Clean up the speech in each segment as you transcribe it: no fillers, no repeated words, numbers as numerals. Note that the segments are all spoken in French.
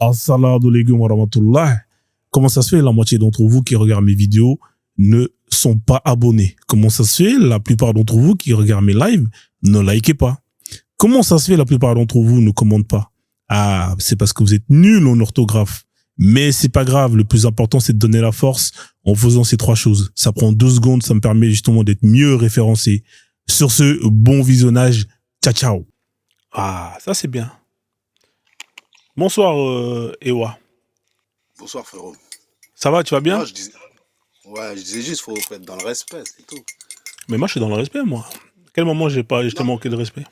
Assalamu alaikum wa rahmatullah. Comment ça se fait, la moitié d'entre vous qui regardent mes vidéos ne sont pas abonnés? Comment ça se fait, la plupart d'entre vous qui regardent mes lives ne likez pas? Comment ça se fait, la plupart d'entre vous ne commentent pas? Ah, c'est parce que vous êtes nuls en orthographe. Mais c'est pas grave, le plus important c'est de donner la force en faisant ces trois choses. Ça prend 2 secondes, ça me permet justement d'être mieux référencé. Sur ce, bon visionnage, ciao ciao. Ah, ça c'est bien. Bonsoir Ewa. Bonsoir frérot. Ça va, tu vas bien? Non, je disais juste, faut être dans le respect, c'est tout. Mais moi je suis dans le respect, moi. Quel moment je t'ai manqué de respect?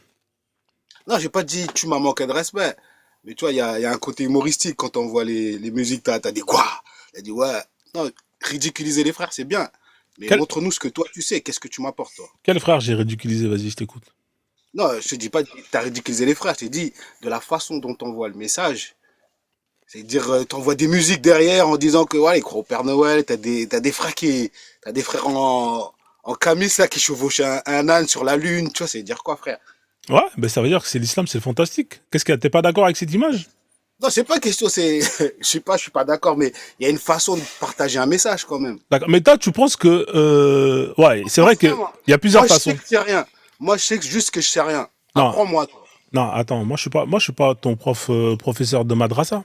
Non, j'ai pas dit tu m'as manqué de respect. Mais tu vois, il y a un côté humoristique quand on voit les musiques, t'as dit quoi? T'as dit ouais. Non, ridiculiser les frères, c'est bien. Mais montre-nous ce que toi tu sais, qu'est-ce que tu m'apportes toi? Quel frère j'ai ridiculisé? Vas-y, je t'écoute. Non, je te dis pas que t'as ridiculisé les frères, je t'ai dit de la façon dont on voit le message. C'est-à-dire, t'envoies des musiques derrière en disant que ouais, ils croient au Père Noël, t'as des frères en camis là qui chevauchent un âne sur la lune, tu vois, c'est dire quoi frère? Ouais, ben ça veut dire que c'est l'islam, c'est fantastique. Qu'est-ce que t'es pas d'accord avec cette image? Non, c'est pas question, c'est, je suis pas d'accord, mais il y a une façon de partager un message quand même. D'accord. Mais toi, tu penses que, ouais, c'est vrai que il y a plusieurs façons. Moi, je sais que je sais rien. Moi, je sais juste que je sais rien. Non, apprends-moi, toi. non, attends, moi je suis pas ton professeur de madrasa.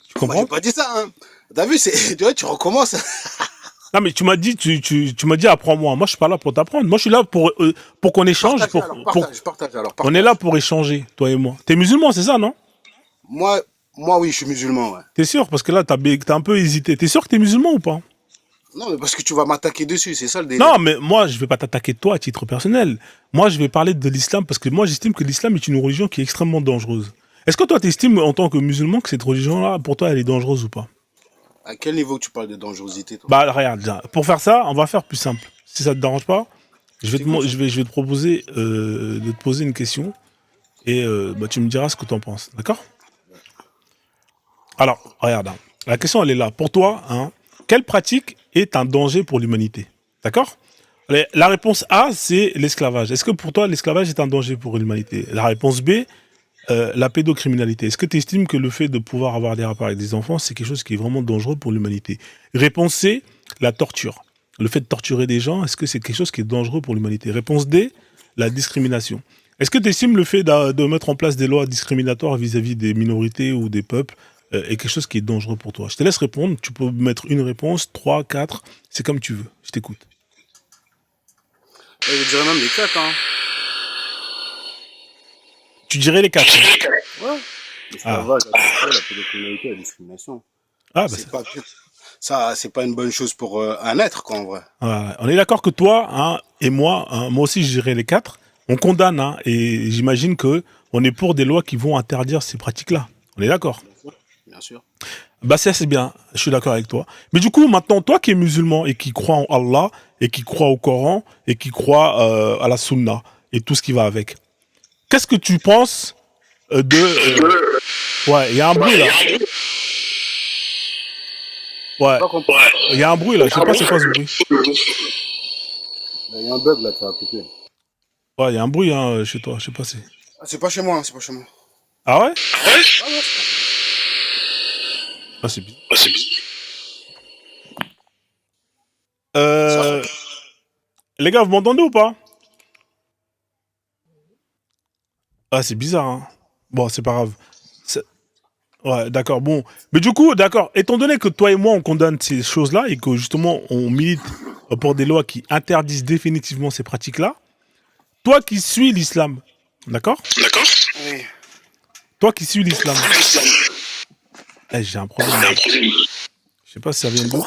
Tu Moi, comprends? j'ai pas dit ça, hein. T'as vu, tu vois, tu recommences. Non, mais tu m'as dit, tu m'as dit apprends-moi. Moi, je suis pas là pour t'apprendre. Moi, je suis là pour qu'on échange, Partage. On est là pour échanger, toi et moi. T'es musulman, c'est ça, non? Moi, oui, je suis musulman, ouais. T'es sûr? Parce que là, t'as un peu hésité. T'es sûr que t'es musulman ou pas? Non, mais parce que tu vas m'attaquer dessus, c'est ça le délire. Non, mais moi, je vais pas t'attaquer toi à titre personnel. Moi, je vais parler de l'islam parce que moi, j'estime que l'islam est une religion qui est extrêmement dangereuse. Est-ce que toi, t'estimes en tant que musulman que cette religion-là, pour toi, elle est dangereuse ou pas? À quel niveau tu parles de dangerosité, toi? Bah, regarde, pour faire ça, on va faire plus simple. Si ça te dérange pas, je vais te proposer de te poser une question et bah, tu me diras ce que tu en penses. D'accord? Alors, regarde, hein, la question, elle est là. Pour toi, hein, quelle pratique est un danger pour l'humanité? D'accord? La réponse A, c'est l'esclavage. Est-ce que pour toi, l'esclavage est un danger pour l'humanité? La réponse B, la pédocriminalité. Est-ce que tu estimes que le fait de pouvoir avoir des rapports avec des enfants, c'est quelque chose qui est vraiment dangereux pour l'humanité? Réponse C, la torture. Le fait de torturer des gens, est-ce que c'est quelque chose qui est dangereux pour l'humanité? Réponse D, la discrimination. Est-ce que tu estimes le fait de mettre en place des lois discriminatoires vis-à-vis des minorités ou des peuples est quelque chose qui est dangereux pour toi? Je te laisse répondre. Tu peux mettre une réponse, 3, 4, c'est comme tu veux. Je t'écoute. Je dirais même les 4, hein. Tu dirais les 4. Ouais. L'esclavage, la pédocriminalité, la discrimination. Ah, bah c'est pas une bonne chose pour un être, quoi, en vrai. Ouais, on est d'accord que toi hein, et moi, hein, moi aussi je dirais les 4, on condamne hein, et j'imagine que on est pour des lois qui vont interdire ces pratiques-là. On est d'accord? Bien sûr. Bah ça c'est bien, je suis d'accord avec toi. Mais du coup maintenant, toi qui es musulman et qui crois en Allah et qui crois au Coran et qui crois à la Sunna et tout ce qui va avec, qu'est-ce que tu penses Ouais, il y a un bruit là. Ouais, il y a un bruit là, je sais pas c'est quoi ce bruit. Il y a un bug là, ça a coupé. Ouais, il y a un bruit hein, chez toi, je sais pas si... C'est pas chez moi, c'est pas chez moi. Ah ouais? Ah c'est bizarre. Les gars, vous m'entendez ou pas? Ah, c'est bizarre, hein. Bon, c'est pas grave. Ouais, d'accord, bon. Mais du coup, d'accord, étant donné que toi et moi, on condamne ces choses-là et que justement, on milite pour des lois qui interdisent définitivement ces pratiques-là, toi qui suis l'islam, d'accord? D'accord. Oui. Toi qui suis l'islam. J'ai un problème. Je sais pas si ça vient d'où.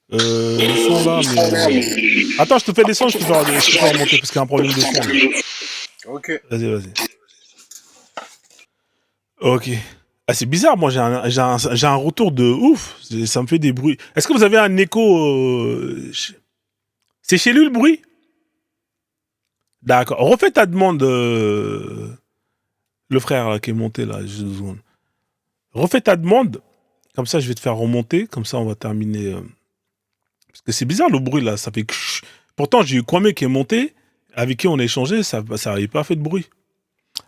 Le son là, mais... Attends, je te fais descendre, je te fais remonter parce qu'il y a un problème de son. Là. Ok. Vas-y. Ok. Ah, c'est bizarre, moi j'ai un retour de ouf, ça me fait des bruits. Est-ce que vous avez un écho C'est chez lui le bruit? D'accord. Refais ta demande, le frère là, qui est monté là. Refais ta demande, comme ça je vais te faire remonter, comme ça on va terminer. Parce que c'est bizarre le bruit là, ça fait... Pourtant j'ai eu Kwame qui est monté, avec qui on a échangé, ça n'avait pas fait de bruit.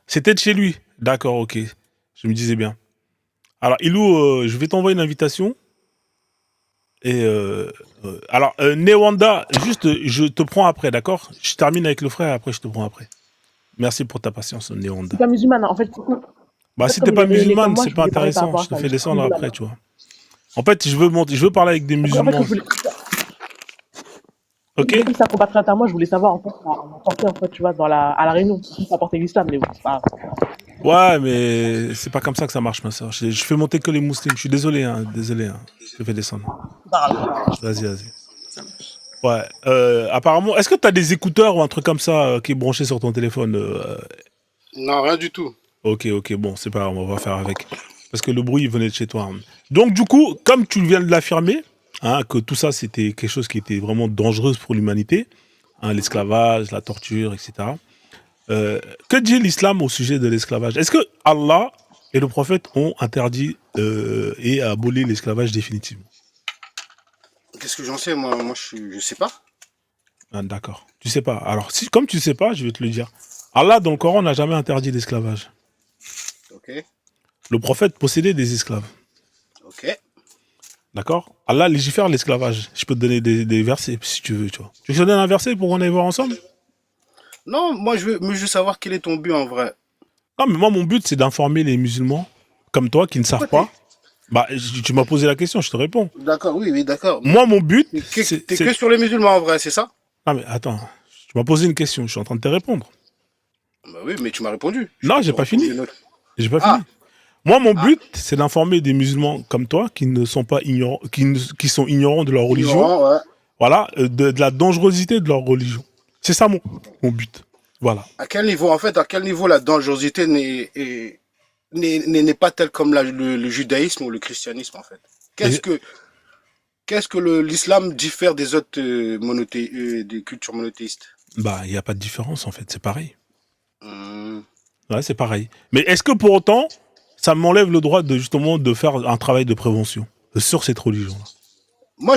C'était de chez lui. D'accord, ok. Je me disais bien. Alors, Ilou, je vais t'envoyer une invitation. Et alors, Newanda, juste, je te prends après, d'accord? Je termine avec le frère, après je te prends après. Merci pour ta patience, Je suis Newanda. pas musulmane, en fait. Bah, si t'es Comme il pas est rayonné comme musulmane, moi, c'est je pas voulais parler par intéressant. rapport Je à te ça. fais Je suis pas descendre musulmane. après, tu vois. En fait, je veux parler avec des En fait, musulmans. je voulais... Ok? Comme ça combattre à moi, je voulais savoir en fait, ça apporter en fait, tu vois, à la réunion, ça apportait l'islam, mais bon, c'est pas Ouais, mais c'est pas comme ça que ça marche, ma soeur. Je fais monter que les musulmans. Je suis désolé, hein, désolé. Hein. Je te fais descendre. grave. Vas-y, vas-y. Ouais. Apparemment, est-ce que t'as des écouteurs ou un truc comme ça qui est branché sur ton téléphone Non, rien du tout. Ok, ok, bon, c'est pas grave, on va faire avec. Parce que le bruit il venait de chez toi. Hein. Donc, du coup, comme tu viens de l'affirmer, hein, que tout ça c'était quelque chose qui était vraiment dangereux pour l'humanité, hein, Mhm. l'esclavage, la torture, etc. Que dit l'islam au sujet de l'esclavage? Est-ce que Allah et le prophète ont interdit et aboli l'esclavage définitivement? Qu'est-ce que j'en sais, moi je sais pas. Ah, d'accord. Tu sais pas. Alors, si, comme tu sais pas, je vais te le dire. Allah, dans le Coran, n'a jamais interdit l'esclavage. Ok, Le prophète possédait des esclaves. ok. D'accord? Allah légifère l'esclavage. Je peux te donner des versets si tu veux, tu vois. Tu veux que je te donne un verset pour qu'on aille voir ensemble? Non, moi je veux savoir quel est ton but en vrai. Non, mais moi, mon but, c'est d'informer les musulmans comme toi qui ne savent Pourquoi t'es... pas. Bah, tu m'as posé la question, je te réponds. D'accord, oui, oui, d'accord. Mais Moi, mon but, t'es que sur les musulmans en vrai, c'est ça? Ah, mais attends. Tu m'as posé une question, je suis en train de te répondre. Bah oui, mais tu m'as répondu. Je Non, peux j'ai te pas reposer fini. une autre. J'ai pas Ah, fini. Moi, mon ah, but, c'est d'informer des musulmans comme toi qui ne sont pas ignorants, qui sont ignorants de leur religion, ignorant, ouais. voilà, de la dangerosité de leur religion. C'est ça mon but. Voilà. À quel niveau, en fait, à quel niveau la dangerosité n'est pas telle comme le judaïsme ou le christianisme, en fait? Qu'est-ce Et, que, qu'est-ce que l'islam diffère des autres des cultures monothéistes? bah, il n'y a pas de différence en fait, c'est pareil. Hum. Ouais, c'est pareil. Mais est-ce que pour autant, ça m'enlève le droit de justement de faire un travail de prévention sur cette religion-là? Moi,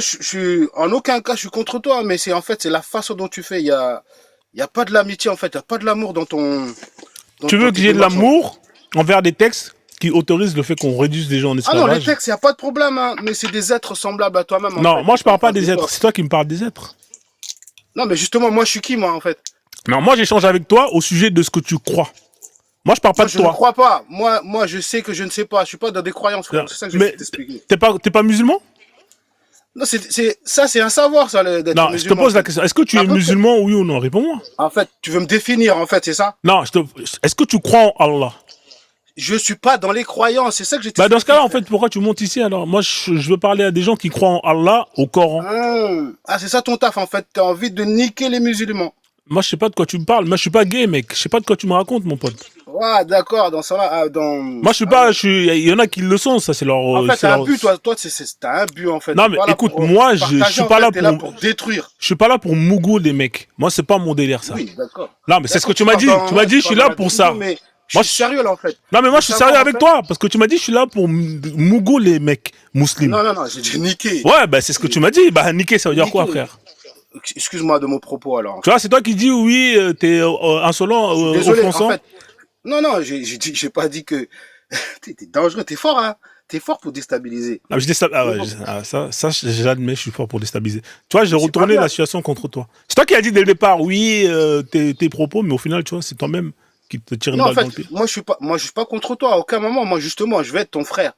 en aucun cas, je suis contre toi, mais c'est en fait, c'est la façon dont tu fais. Il y a pas de l'amitié, en fait, il n'y a pas de l'amour Tu dans veux que tes j'ai de démarches. l'amour envers des textes qui autorisent le fait qu'on réduise des gens en Ah non, les esclavage? textes, il n'y a pas de problème, hein, mais c'est des êtres semblables à toi-même, en Non, fait, moi qui je sont en parle pas face de des êtres, toi. c'est toi qui me parles des êtres. Non, mais justement, moi, je suis qui, moi, en fait? Non, moi j'échange avec toi au sujet de ce que tu crois. Moi je parle pas Moi, de je ne toi. crois pas. Moi, je sais que je ne sais pas. Je suis pas dans des croyances, Non, frère. C'est ça que j'essaie mais de t'expliquer. t'es pas musulman? Non, ça, c'est un savoir, ça, d'être Non, je te musulman, en pose la fait. question. Est-ce que tu À es peu près. musulman, oui ou non? Réponds-moi. En fait, tu veux me définir, en fait, c'est ça? Non, est-ce que tu crois en Allah? Je suis pas dans les croyances. C'est ça que j'ai Bah dans ce t'expliqué, cas-là, en frère. fait, pourquoi tu montes ici alors? Moi, je veux parler à des gens qui croient en Allah, au Coran. Ah, c'est ça ton taf, en fait. T'as envie de niquer les musulmans. Moi, je sais pas de quoi tu me parles. Moi, je suis pas gay, mec. Je sais pas de quoi tu me racontes, mon pote. Ouais, d'accord, dans ça là, Moi, je suis ah pas. ouais. Il y en a qui le sont. Ça, c'est En fait, c'est t'as un leur. but, toi, t'as un but, en fait. Non, T'es mais pas là écoute, pour moi, je partager, suis en pas fait, là t'es pour. là pour détruire. Je suis pas là pour mougo les mecs. Moi, c'est pas mon délire, ça. Oui, d'accord. Non, mais c'est ce que D'accord, tu m'as dit. Tu m'as ouais, dit, tu je suis pars dans là la pour décision, ça. mais je Moi, suis sérieux, là, en fait. non, mais Je moi, veux je suis savoir, sérieux en avec fait. toi. Parce que tu m'as dit, je suis là pour mougo les mecs musulmans. Non, non, non, j'ai dit niquer. Ouais, bah, c'est ce que tu m'as dit. Bah, niquer, ça veut dire quoi, Niquer. frère? Excuse-moi de mon propos, alors. Tu vois, c'est toi qui dis oui, t'es insolent, Je suis désolé, en offensant. fait. Non, non, j'ai pas dit que. T'es dangereux, t'es fort, hein. T'es fort pour déstabiliser. Ah, ah Mais ouais, bon, ça, j'admets, je suis fort pour déstabiliser. Tu vois, j'ai mais c'est pas retourné bien. la situation contre toi. C'est toi qui as dit dès le départ, oui, tes propos, mais au final, tu vois, c'est toi-même qui te tire une Non, en balle dans fait, le pied. moi, je suis pas contre toi. À aucun moment, moi, justement, je vais être ton frère.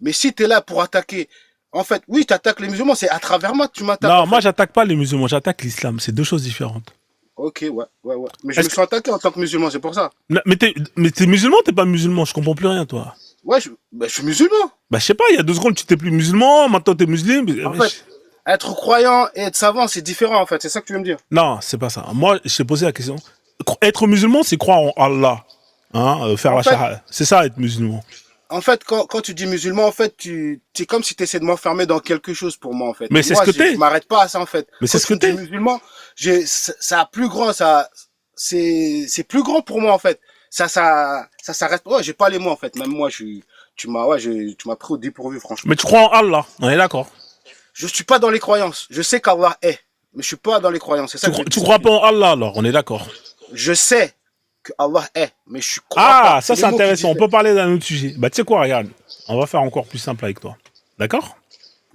Mais si t'es là pour attaquer, en fait, oui, t'attaques les musulmans, c'est à travers moi que tu m'attaques, Non, en moi, fait. j'attaque pas les musulmans, j'attaque l'islam. C'est deux choses différentes. Ok, ouais, ouais, ouais. Mais je me Est-ce que... suis attaqué en tant que musulman, c'est pour ça. Non, mais t'es musulman, t'es pas musulman, je comprends plus rien, toi. Ouais, je suis musulman. Bah, je sais pas, il y a 2 secondes, tu t'es plus musulman, maintenant t'es musulman. En fait, être croyant et être savant, c'est différent, en fait. C'est ça que tu veux me dire. Non, c'est pas ça. Moi, je t'ai posé la question. Être musulman, c'est croire en Allah. Hein, faire En la fait, shahada. C'est ça, être musulman. quand tu dis musulman, en fait, c'est comme si tu essaies de m'enfermer dans quelque chose pour moi, en fait. Mais Et c'est ce moi, que je t'es. m'arrête pas à ça, en fait. Mais c'est Quand ce tu que me dis t'es. musulman, ça a plus grand, c'est plus grand pour moi, en fait. Ça s'arrête. Ouais, j'ai pas les mots, en fait. Même moi, tu m'as pris au dépourvu, Mais franchement. tu crois en Allah, on est d'accord. Je suis pas dans les croyances. Je sais qu'Allah est, mais je suis pas dans les croyances. C'est ça que je vais Tu crois t'expliquer. pas en Allah alors, on est d'accord. Je sais que Allah est, mais je crois Ah, pas. ça C'est c'est les mots qui intéressant. On diffèrent. peut parler d'un autre sujet. Bah, tu sais quoi, regarde. On va faire encore plus simple avec toi. D'accord?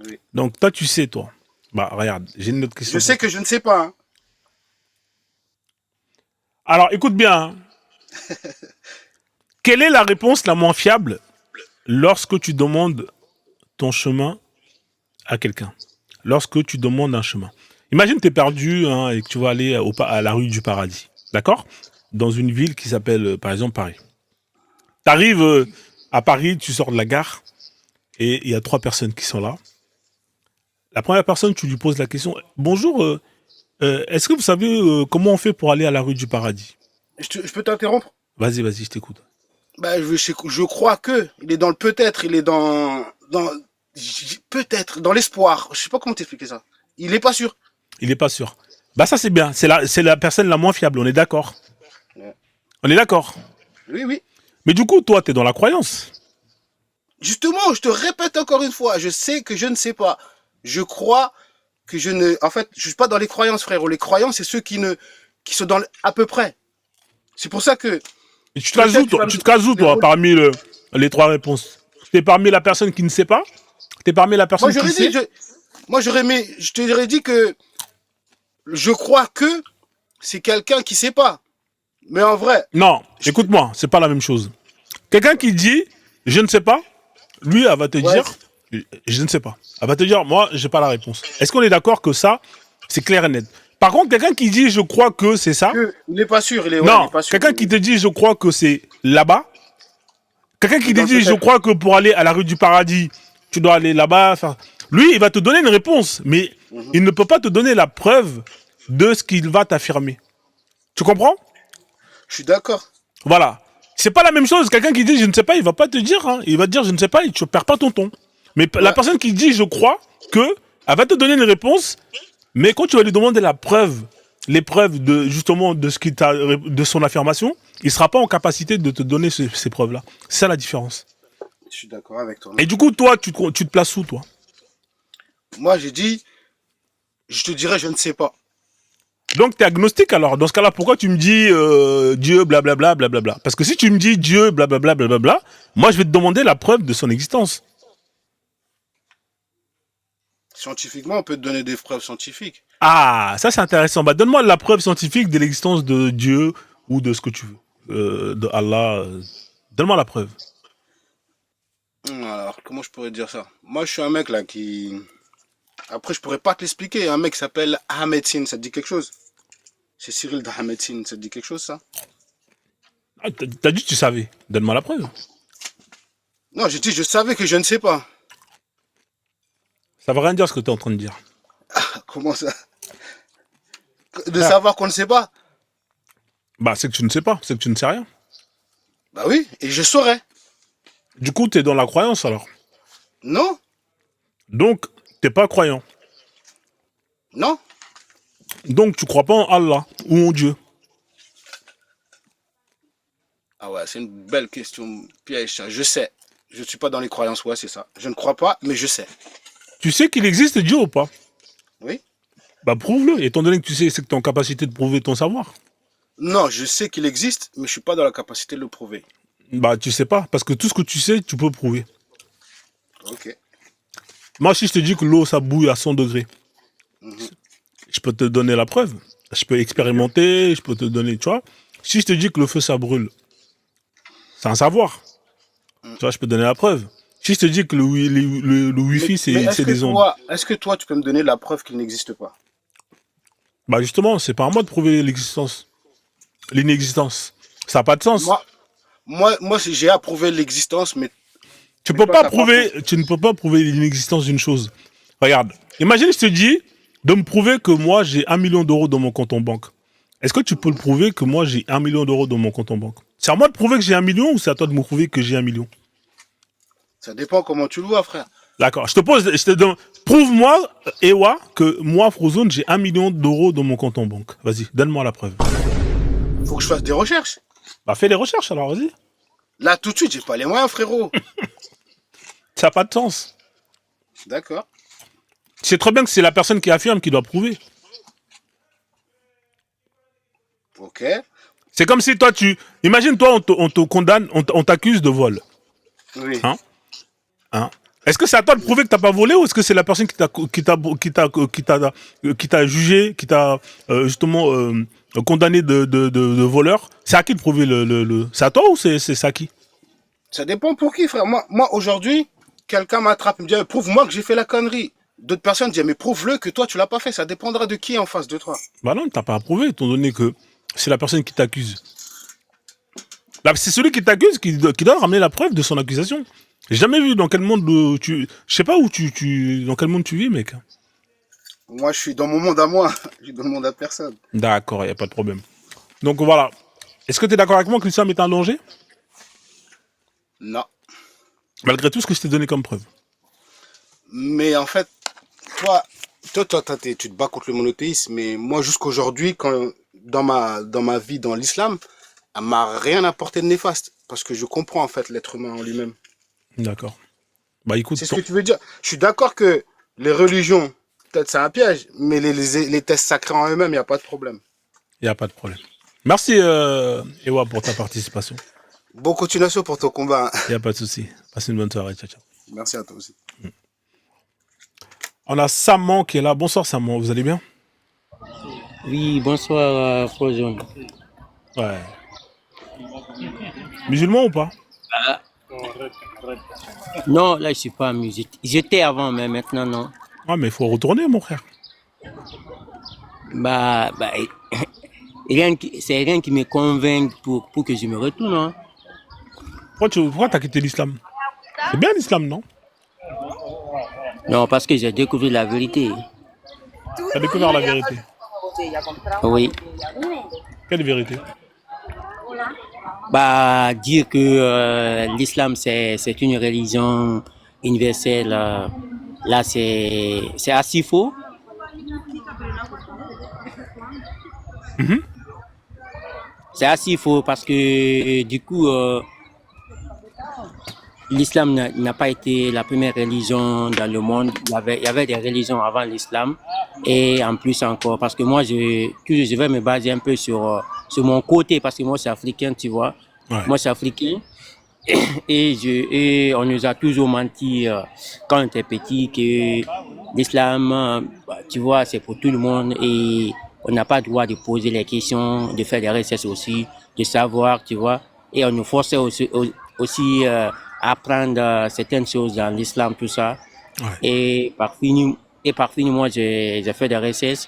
Oui. Donc, toi, tu sais, toi. Bah, regarde, j'ai une autre Je question pour sais toi. que je ne sais pas. Hein. Alors, écoute bien, hein. Quelle est la réponse la moins fiable lorsque tu demandes ton chemin à quelqu'un? Lorsque tu demandes un chemin. Imagine que tu es perdu, hein, et que tu vas aller à la rue du Paradis. D'accord? Dans une ville qui s'appelle, par exemple, Paris. Tu arrives à Paris, tu sors de la gare et il y a 3 personnes qui sont là. La première personne, tu lui poses la question: Bonjour, est-ce que vous savez comment on fait pour aller à la rue du Paradis? Je peux t'interrompre? Vas-y, vas-y, je t'écoute. Bah, je crois que il est dans le peut-être, il est peut-être dans l'espoir. Je sais pas comment t'expliquer ça. Il est pas sûr. Il n'est pas sûr. Bah ça c'est bien, c'est la personne la moins fiable, on est d'accord. Ouais. On est d'accord. Oui, oui. Mais du coup, toi, tu es dans la croyance. Justement, je te répète encore une fois, je sais que je ne sais pas. Je crois que je ne. En fait, je suis pas dans les croyances, frérot. Les croyances, c'est ceux qui sont à peu près. C'est pour ça que Et tu te cases où, peut-être tu toi, vas tu te cases où, me toi, poser. parmi les 3 réponses? T'es parmi la personne qui ne sait pas? T'es parmi la Moi, personne qui j'aurais dit, sait? je t'aurais dit que je crois que c'est quelqu'un qui sait pas. Mais en vrai, Non, je te- écoute-moi, c'est pas la même chose. Quelqu'un qui dit je ne sais pas, lui, elle va te ouais, dire je ne sais pas. Elle va te dire moi, j'ai pas la réponse. Est-ce qu'on est d'accord que ça, c'est clair et net? Par contre, quelqu'un qui dit je crois que c'est ça, il est pas sûr, il est non, pas sûr. quelqu'un qui te dit je crois que c'est là-bas, quelqu'un Il est qui te dans le dit je peut-être. crois que pour aller à la rue du Paradis, tu dois aller là-bas, enfin, lui, il va te donner une réponse, mais Mhm. il ne peut pas te donner la preuve de ce qu'il va t'affirmer. Tu comprends? Je suis d'accord. Voilà. C'est pas la même chose. Quelqu'un qui dit je ne sais pas, il va pas te dire, hein. Il va te dire je ne sais pas et tu perds pas ton ton. Mais la Ouais, personne qui dit je crois que, elle va te donner une réponse, mais quand tu vas lui demander la preuve, les preuves de justement de ce qui de son affirmation, il sera pas en capacité de te donner ces preuves-là. C'est ça la différence. je suis d'accord avec toi. Et du coup, toi, tu te places où, toi? Moi, j'ai dit, je te dirais, je ne sais pas. Donc, tu es agnostique alors. Dans ce cas-là, pourquoi tu me dis Dieu, blablabla, blablabla? Parce que si tu me dis Dieu, blablabla, blablabla, moi, je vais te demander la preuve de son existence. Scientifiquement, on peut te donner des preuves scientifiques. Ah, ça, c'est intéressant. Bah, donne-moi la preuve scientifique de l'existence de Dieu ou de ce que tu veux. De Allah. Donne-moi la preuve. Alors, comment je pourrais dire ça? Moi, je suis un mec là qui. Après, je pourrais pas te l'expliquer. Un mec qui s'appelle Ahmed Sin, ça te dit quelque chose? C'est Cyril d'Ahmed Sin, ça te dit quelque chose, ça? Ah, t'as dit que tu savais. Donne-moi la preuve. Non, j'ai dit, je savais que je ne sais pas. Ça veut rien dire ce que tu es en train de dire. Comment ça? De Ah. savoir qu'on ne sait pas? Bah, c'est que tu ne sais pas. C'est que tu ne sais rien. Bah oui, et je saurais. Du coup, tu es dans la croyance alors. Non? Donc, t'es pas croyant. Non? Donc, tu crois pas en Allah ou en Dieu. Ah ouais, c'est une belle question piège, ça. Je sais. Je ne suis pas dans les croyances, ouais, c'est ça. Je ne crois pas, mais je sais. Tu sais qu'il existe Dieu ou pas? Oui? Bah, prouve-le. Étant donné que tu sais, c'est que tu es en capacité de prouver ton savoir. Non, je sais qu'il existe, mais je suis pas dans la capacité de le prouver. Bah, tu sais pas. Parce que tout ce que tu sais, tu peux prouver. Ok. Moi, si je te dis que l'eau, ça bouille à 100 degrés, Mhm. je peux te donner la preuve. Je peux expérimenter, je peux te donner, tu vois. Si je te dis que le feu, ça brûle, c'est un savoir. Mm. Tu vois, je peux te donner la preuve. Si je te dis que le Wi-Fi, Mais c'est des ondes. est-ce que toi, tu peux me donner la preuve qu'il n'existe pas? Bah, justement, c'est pas à moi de prouver l'existence. L'inexistence. Ça n'a pas de sens. Moi, j'ai approuvé l'existence, Tu mais peux toi, pas t'as pas prouvé. prouver, tu ne peux pas prouver l'inexistence d'une chose. Regarde. Imagine, je te dis de me prouver que moi, j'ai 1 million d'euros dans mon compte en banque. Est-ce que tu peux le prouver que moi, j'ai 1 million d'euros dans mon compte en banque? C'est à moi de prouver que j'ai 1 million ou c'est à toi de me prouver que j'ai 1 million? Ça dépend comment tu le vois, frère. D'accord. Je te demande, prouve-moi, Ewa, que moi, Frozone, j'ai 1 million d'euros dans mon compte en banque. Vas-y, donne-moi la preuve. Faut que je fasse des recherches. Bah, fais les recherches alors, vas-y. Là, tout de suite, j'ai pas les moyens, frérot. Ça n'a pas de sens. D'accord. C'est très bien que c'est la personne qui affirme qui doit prouver. Ok. C'est comme si toi, imagine, toi, on te condamne, on t'accuse de vol. Oui. Hein? Hein? Est-ce que c'est à toi de prouver que t'as pas volé ou est-ce que c'est la personne qui t'a jugé, qui t'a justement condamné de voleur? C'est à qui de prouver c'est à toi ou c'est à qui? Ça dépend pour qui, frère. Moi aujourd'hui, quelqu'un m'attrape, il me dit, prouve-moi que j'ai fait la connerie. D'autres personnes disent, mais prouve-le que toi, tu l'as pas fait. Ça dépendra de qui est en face de toi. Bah non, t'as pas à prouver, étant donné que c'est la personne qui t'accuse. Là, c'est celui qui t'accuse qui doit ramener la preuve de son accusation. J'ai jamais vu dans quel monde je sais pas où dans quel monde tu vis, mec. Moi, je suis dans mon monde à moi. Je suis dans le monde à personne. D'accord, y a pas de problème. Donc voilà. Est-ce que tu es d'accord avec moi que l'islam est un danger? Non. Malgré tout ce que je t'ai donné comme preuve. Mais en fait, tu te bats contre le monothéisme, mais moi, jusqu'aujourd'hui, dans ma vie dans l'islam, elle m'a rien apporté de néfaste. Parce que je comprends, en fait, l'être humain en lui-même. D'accord. Bah écoute. C'est ce que tu veux dire. Je suis d'accord que les religions, peut-être c'est un piège, mais les tests sacrés en eux-mêmes, il n'y a pas de problème. Il n'y a pas de problème. Merci, Ewa, pour ta participation. Bonne continuation pour ton combat. Il n'y a pas de souci. Passe une bonne soirée. Ciao, ciao. Merci à toi aussi. On a Saman qui est là. Bonsoir, Saman. Vous allez bien? Oui, bonsoir, Frozone. Ouais. Musulman ou pas? Non, là, je suis pas amusé. J'étais avant, mais maintenant, non. Ah, mais il faut retourner, mon frère. Bah, c'est rien qui me convainc pour que je me retourne. Hein. Pourquoi t'as quitté l'islam? C'est bien l'islam, non? Non, parce que j'ai découvert la vérité. T'as découvert la vérité. Oui. Quelle vérité? Bah, dire que l'islam, c'est une religion universelle, là, c'est assez faux. C'est assez faux parce que, du coup, l'islam n'a pas été la première religion dans le monde. Il y avait des religions avant l'islam. Et en plus encore, parce que moi, je vais me baser un peu sur mon côté, parce que moi, je suis africain, tu vois. Ouais. Moi, je suis africain. Et on nous a toujours menti quand on était petit que l'islam, tu vois, c'est pour tout le monde. Et on n'a pas le droit de poser les questions, de faire des recherches aussi, de savoir, tu vois. Et on nous forçait aussi à apprendre certaines choses dans l'islam, tout ça. Ouais. Et par fini, moi, j'ai fait des recherches.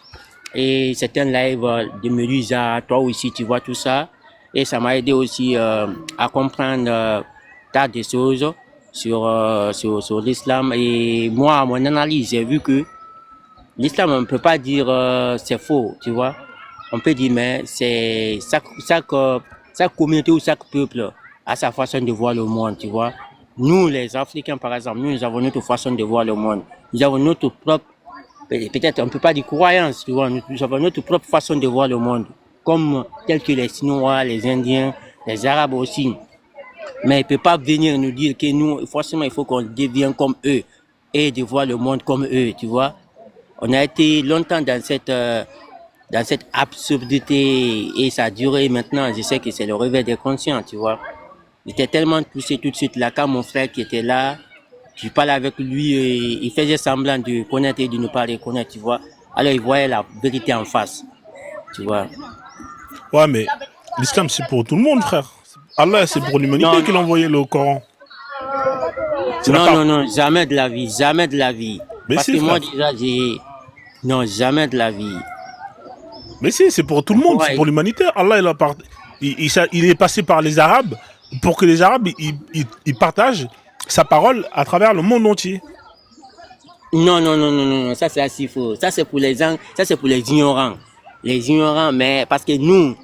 Et certains lives de Medusa, toi aussi, tu vois tout ça. Et ça m'a aidé aussi à comprendre tas de choses sur l'islam. Et moi, à mon analyse, j'ai vu que l'islam, on ne peut pas dire c'est faux, tu vois. On peut dire, mais c'est chaque communauté ou chaque peuple a sa façon de voir le monde, tu vois. Nous, les Africains, par exemple, nous avons notre façon de voir le monde. Nous avons notre propre, peut-être on ne peut pas dire croyance, tu vois. Nous avons notre propre façon de voir le monde. Comme tels que les Chinois, les Indiens, les Arabes aussi. Mais il ne peut pas venir nous dire que nous, forcément, il faut qu'on devienne comme eux et de voir le monde comme eux, tu vois. On a été longtemps dans cette absurdité et ça a duré maintenant. Je sais que c'est le réveil des conscients, tu vois. J'étais tellement touché tout de suite là, quand mon frère qui était là, je parlais avec lui et il faisait semblant de connaître et de ne pas reconnaître, tu vois. Alors il voyait la vérité en face, tu vois. Ouais, mais l'islam, c'est pour tout le monde, frère. Allah, c'est pour l'humanité qu'il a envoyé le Coran. Non, jamais de la vie, jamais de la vie. Mais parce si, que frère. moi déjà, non, jamais de la vie. Mais si, c'est pour tout le monde, c'est pour l'humanité. Allah, il est passé par les Arabes pour que les Arabes, ils partagent sa parole à travers le monde entier. Non, ça c'est assez faux. Ça c'est pour les gens, ça c'est pour les ignorants. Les ignorants, mais parce que nous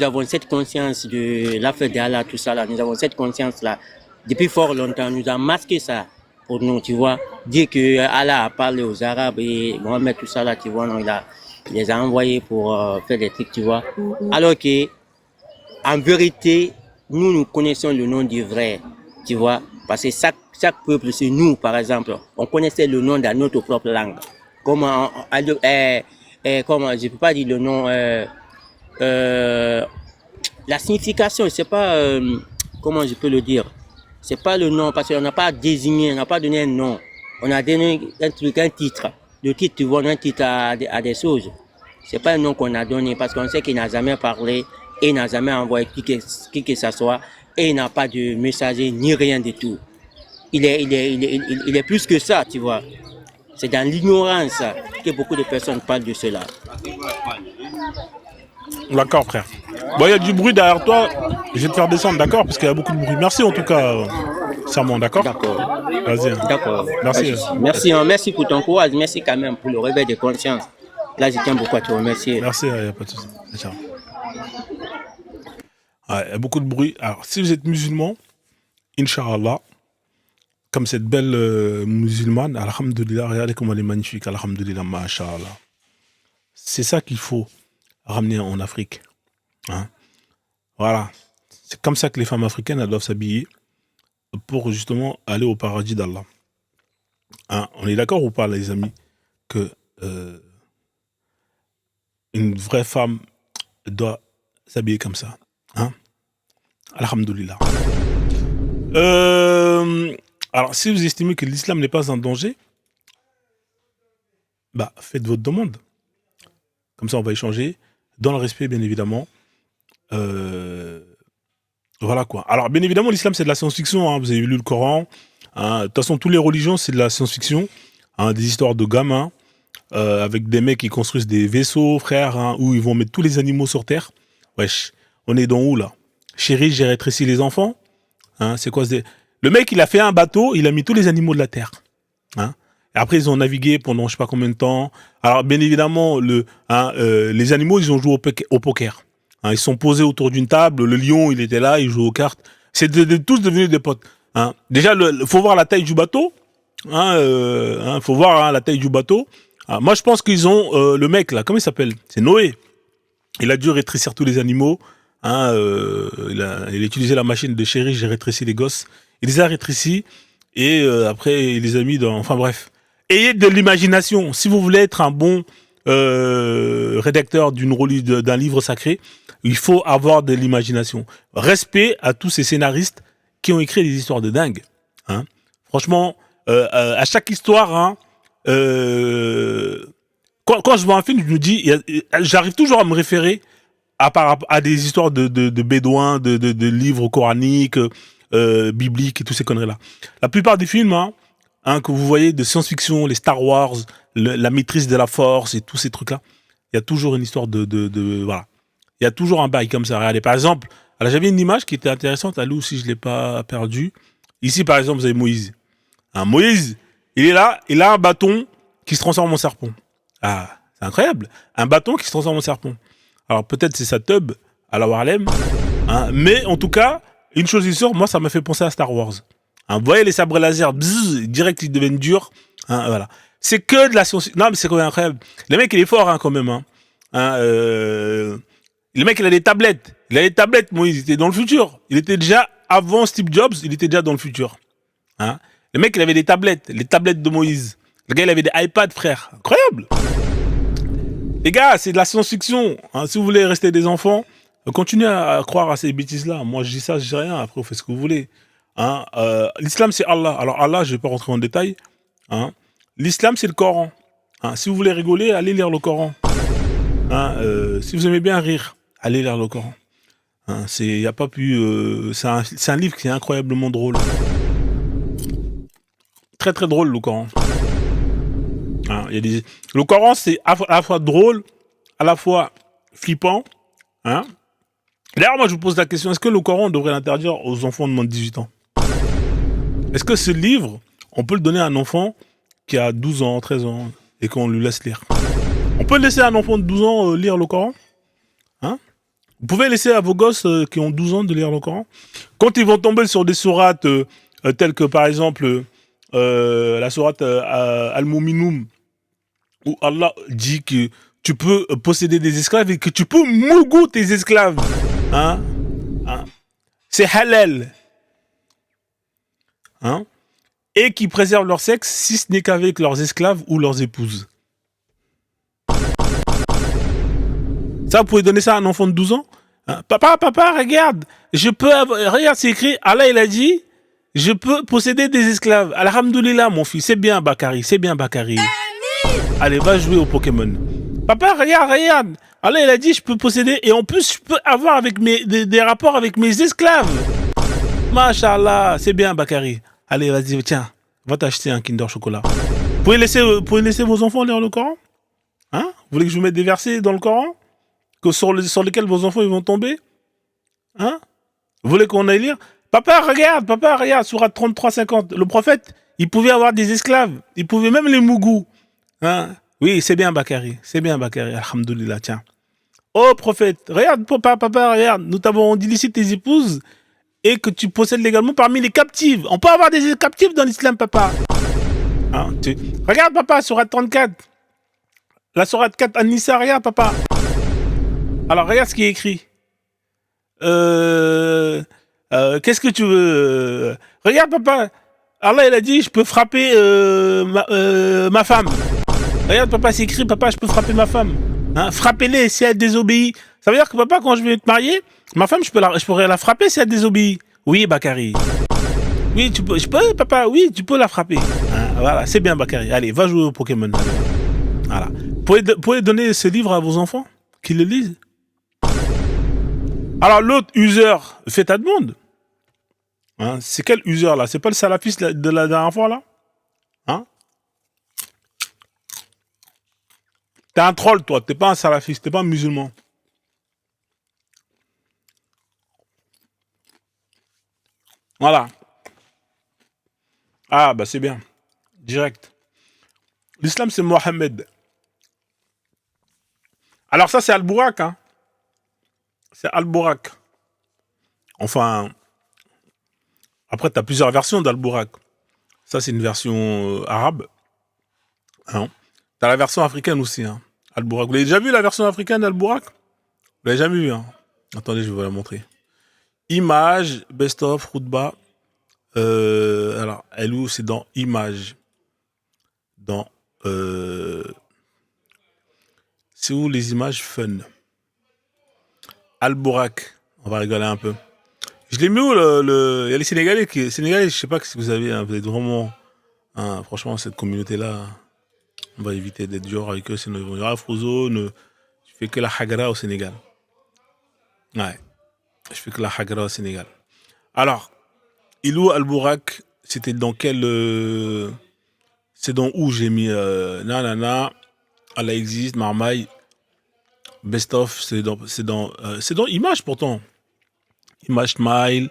avons cette conscience de l'affaire d'Allah, tout ça là. Nous avons cette conscience là. Depuis fort longtemps, nous avons masqué ça pour nous, tu vois. Dire que Allah a parlé aux Arabes et Mohamed, tout ça là, tu vois, non, il les a envoyés pour faire des trucs, tu vois. Alors que, en vérité, nous connaissons le nom du vrai, tu vois. Parce que chaque peuple, c'est nous, par exemple, on connaissait le nom dans notre propre langue. Comment, je ne peux pas dire le nom, La signification, c'est pas, comment je peux le dire, c'est pas le nom, parce qu'on n'a pas désigné, on n'a pas donné un nom. On a donné un truc, un titre. Le titre, tu vois, un titre à des choses. C'est pas un nom qu'on a donné, parce qu'on sait qu'il n'a jamais parlé, et il n'a jamais envoyé qui que ce soit, et il n'a pas de messager, ni rien du tout. Il est plus que ça, tu vois. C'est dans l'ignorance que beaucoup de personnes parlent de cela. D'accord, frère. Bon, il y a du bruit derrière toi. Je vais te faire descendre, d'accord? Parce qu'il y a beaucoup de bruit. Merci en tout cas, Sermon, d'accord? D'accord. Vas-y. Hein. D'accord. Merci. Merci, hein. Merci pour ton courage. Merci quand même pour le réveil de conscience. Là, je tiens beaucoup à te remercier. Merci, il n'y a pas de souci. Ciao. Ouais, il y a beaucoup de bruit. Alors, si vous êtes musulman, Inch'Allah, comme cette belle musulmane, alhamdoulilah, regardez comment elle est magnifique, alhamdoulilah, masha'Allah. C'est ça qu'il faut ramener en Afrique. Hein. Voilà. C'est comme ça que les femmes africaines elles doivent s'habiller pour justement aller au paradis d'Allah. Hein. On est d'accord ou pas, les amis, que une vraie femme doit s'habiller comme ça. Hein. Alhamdoulilah. Alors, si vous estimez que l'islam n'est pas un danger, bah, faites votre demande. Comme ça, on va échanger dans le respect, bien évidemment. Voilà quoi. Alors, bien évidemment, l'islam, c'est de la science-fiction. Hein. Vous avez lu le Coran. Hein. De toute façon, toutes les religions, c'est de la science-fiction. Hein. Des histoires de gamins avec des mecs qui construisent des vaisseaux, frère, hein, où ils vont mettre tous les animaux sur Terre. Wesh, on est dans où, là? Chérie, j'ai rétréci les enfants. Hein, c'est quoi? Le mec, il a fait un bateau, il a mis tous les animaux de la Terre. Hein. Et après, ils ont navigué pendant je sais pas combien de temps. Alors, bien évidemment, les animaux, ils ont joué au poker. Hein, ils sont posés autour d'une table. Le lion, il était là, il jouait aux cartes. C'est tous devenus des potes. Hein. Déjà, faut voir la taille du bateau. Faut voir la taille du bateau. Ah, moi, je pense qu'ils ont le mec là, comment il s'appelle? C'est Noé. Il a dû rétrécir tous les animaux. Hein, il a utilisé la machine de chérie, j'ai rétréci les gosses. Il les a rétrécis et après il les a mis dans... Enfin bref. Ayez de l'imagination. Si vous voulez être un bon rédacteur d'un livre sacré, il faut avoir de l'imagination. Respect à tous ces scénaristes qui ont écrit des histoires de dingue. Hein. Franchement, à chaque histoire... Hein, quand je vois un film, je me dis, j'arrive toujours à me référer à des histoires de bédouins, de livres coraniques, bibliques et toutes ces conneries-là. La plupart des films que vous voyez de science-fiction, les Star Wars, la maîtrise de la force et tous ces trucs-là, il y a toujours une histoire voilà. Il y a toujours un bail comme ça. Regardez, par exemple, j'avais une image qui était intéressante, à lui aussi je ne l'ai pas perdue. Ici, par exemple, vous avez Moïse. Moïse, il est là, il a un bâton qui se transforme en serpent. Ah, c'est incroyable. Un bâton qui se transforme en serpent. Alors peut-être c'est sa teub à la Warlem, hein, mais en tout cas, une chose est sûre, moi ça m'a fait penser à Star Wars. Hein, vous voyez les sabres laser, bzzz, direct ils deviennent durs. Hein, voilà. C'est que de la science. Non mais c'est quand même incroyable. Le mec il est fort quand même. Hein. Le mec il a des tablettes. Il a des tablettes, Moïse, il était dans le futur. Il était déjà, avant Steve Jobs, il était déjà dans le futur. Hein. Le mec, il avait des tablettes, les tablettes de Moïse. Le gars, il avait des iPads, frère. Incroyable. Les gars, c'est de la science-fiction. Hein. Si vous voulez rester des enfants, continuez à croire à ces bêtises-là. Moi, je dis ça, je dis rien. Après, vous faites ce que vous voulez. Hein. L'islam, c'est Allah. Alors, Allah, je ne vais pas rentrer en détail. Hein. L'islam, c'est le Coran. Hein. Si vous voulez rigoler, allez lire le Coran. Hein. Si vous aimez bien rire, allez lire le Coran. Hein. Y a pas plus, c'est un livre qui est incroyablement drôle. Très très drôle le Coran. Hein, le Coran c'est à la fois drôle, à la fois flippant. Hein. D'ailleurs moi je vous pose la question, est-ce que le Coran on devrait l'interdire aux enfants de moins de 18 ans? Est-ce que ce livre, on peut le donner à un enfant qui a 12 ans, 13 ans et qu'on lui laisse lire? On peut laisser à un enfant de 12 ans lire le Coran? Hein? Vous pouvez laisser à vos gosses qui ont 12 ans de lire le Coran? Quand ils vont tomber sur des sourates telles que par exemple... la sourate Al-Mu'minun où Allah dit que tu peux posséder des esclaves et que tu peux mougou tes esclaves. Hein? Hein? C'est halal. Hein? Et qui préservent leur sexe si ce n'est qu'avec leurs esclaves ou leurs épouses. Ça, vous pouvez donner ça à un enfant de 12 ans? Hein, papa, regarde, regarde, c'est écrit, Allah il a dit, je peux posséder des esclaves. Alhamdoulilah, mon fils, c'est bien Bakary, c'est bien Bakary. Allez, va jouer au Pokémon. Papa, regarde. Allah il a dit, je peux posséder, et en plus, je peux avoir avec des rapports avec mes esclaves. Masha'Allah, c'est bien Bakary. Allez, vas-y, tiens, va t'acheter un Kinder Chocolat. Vous pouvez laisser vos enfants lire le Coran? Hein? Vous voulez que je vous mette des versets dans le Coran sur lesquels vos enfants ils vont tomber? Hein? Vous voulez qu'on aille lire? Papa, regarde, sourate 33-50. Le prophète, il pouvait avoir des esclaves. Il pouvait même les mougous. Hein? Oui, c'est bien Bakary. Alhamdoulilah, tiens. Oh prophète, regarde, papa, regarde. Nous t'avons dit ici tes épouses et que tu possèdes légalement parmi les captives. On peut avoir des captives dans l'islam, papa. Hein? Regarde, papa, sourate 34. La sourate 4 An-Nisa, regarde, papa. Alors, regarde ce qui est écrit. Qu'est-ce que tu veux? Regarde, papa. Allah, il a dit, je peux frapper ma femme. Regarde, papa, c'est écrit, papa, je peux frapper ma femme. Hein? Frappez-les si elle désobéit. Ça veut dire que, papa, quand je vais te marier, ma femme, je pourrais la frapper si elle désobéit. Oui, Bakary. Oui, je peux, papa, oui, tu peux la frapper. Hein? Voilà, c'est bien, Bakary. Allez, va jouer au Pokémon. Voilà. Vous pouvez donner ce livre à vos enfants, qu'ils le lisent. Alors, l'autre user fait ta demande. Hein, c'est quel user là? C'est pas le salafiste de la dernière fois là? Hein? T'es un troll toi, t'es pas un salafiste, t'es pas un musulman. Voilà. Ah bah c'est bien. Direct. L'islam c'est Mohammed. Alors ça c'est Al-Bourak, hein? C'est Al-Bourak. Enfin, après tu as plusieurs versions d'Al-Bourak. Ça c'est une version arabe. Hein? Tu as la version africaine aussi, hein? Al-Bourak. Vous l'avez déjà vu la version africaine d'Al-Bourak? Vous l'avez jamais vu, hein? Attendez, je vais vous la montrer. Image, best of, Routba. Alors, elle où c'est dans Image. Dans... c'est où les images fun? Al-Bourak. On va rigoler un peu. Je l'ai mis où il y a les Sénégalais je sais pas si vous avez, hein, vous êtes vraiment, hein, franchement, cette communauté-là, on va éviter d'être dur avec eux, sinon ils vont dire, ah, Frozo, je fais que la Hagra au Sénégal. Ouais. Je fais que la Hagra au Sénégal. Alors, Ilou Al-Bourak, c'était dans quel, c'est dans où j'ai mis, nanana, Allah existe, Marmaille, Best of, c'est dans Image pourtant. Image Smile.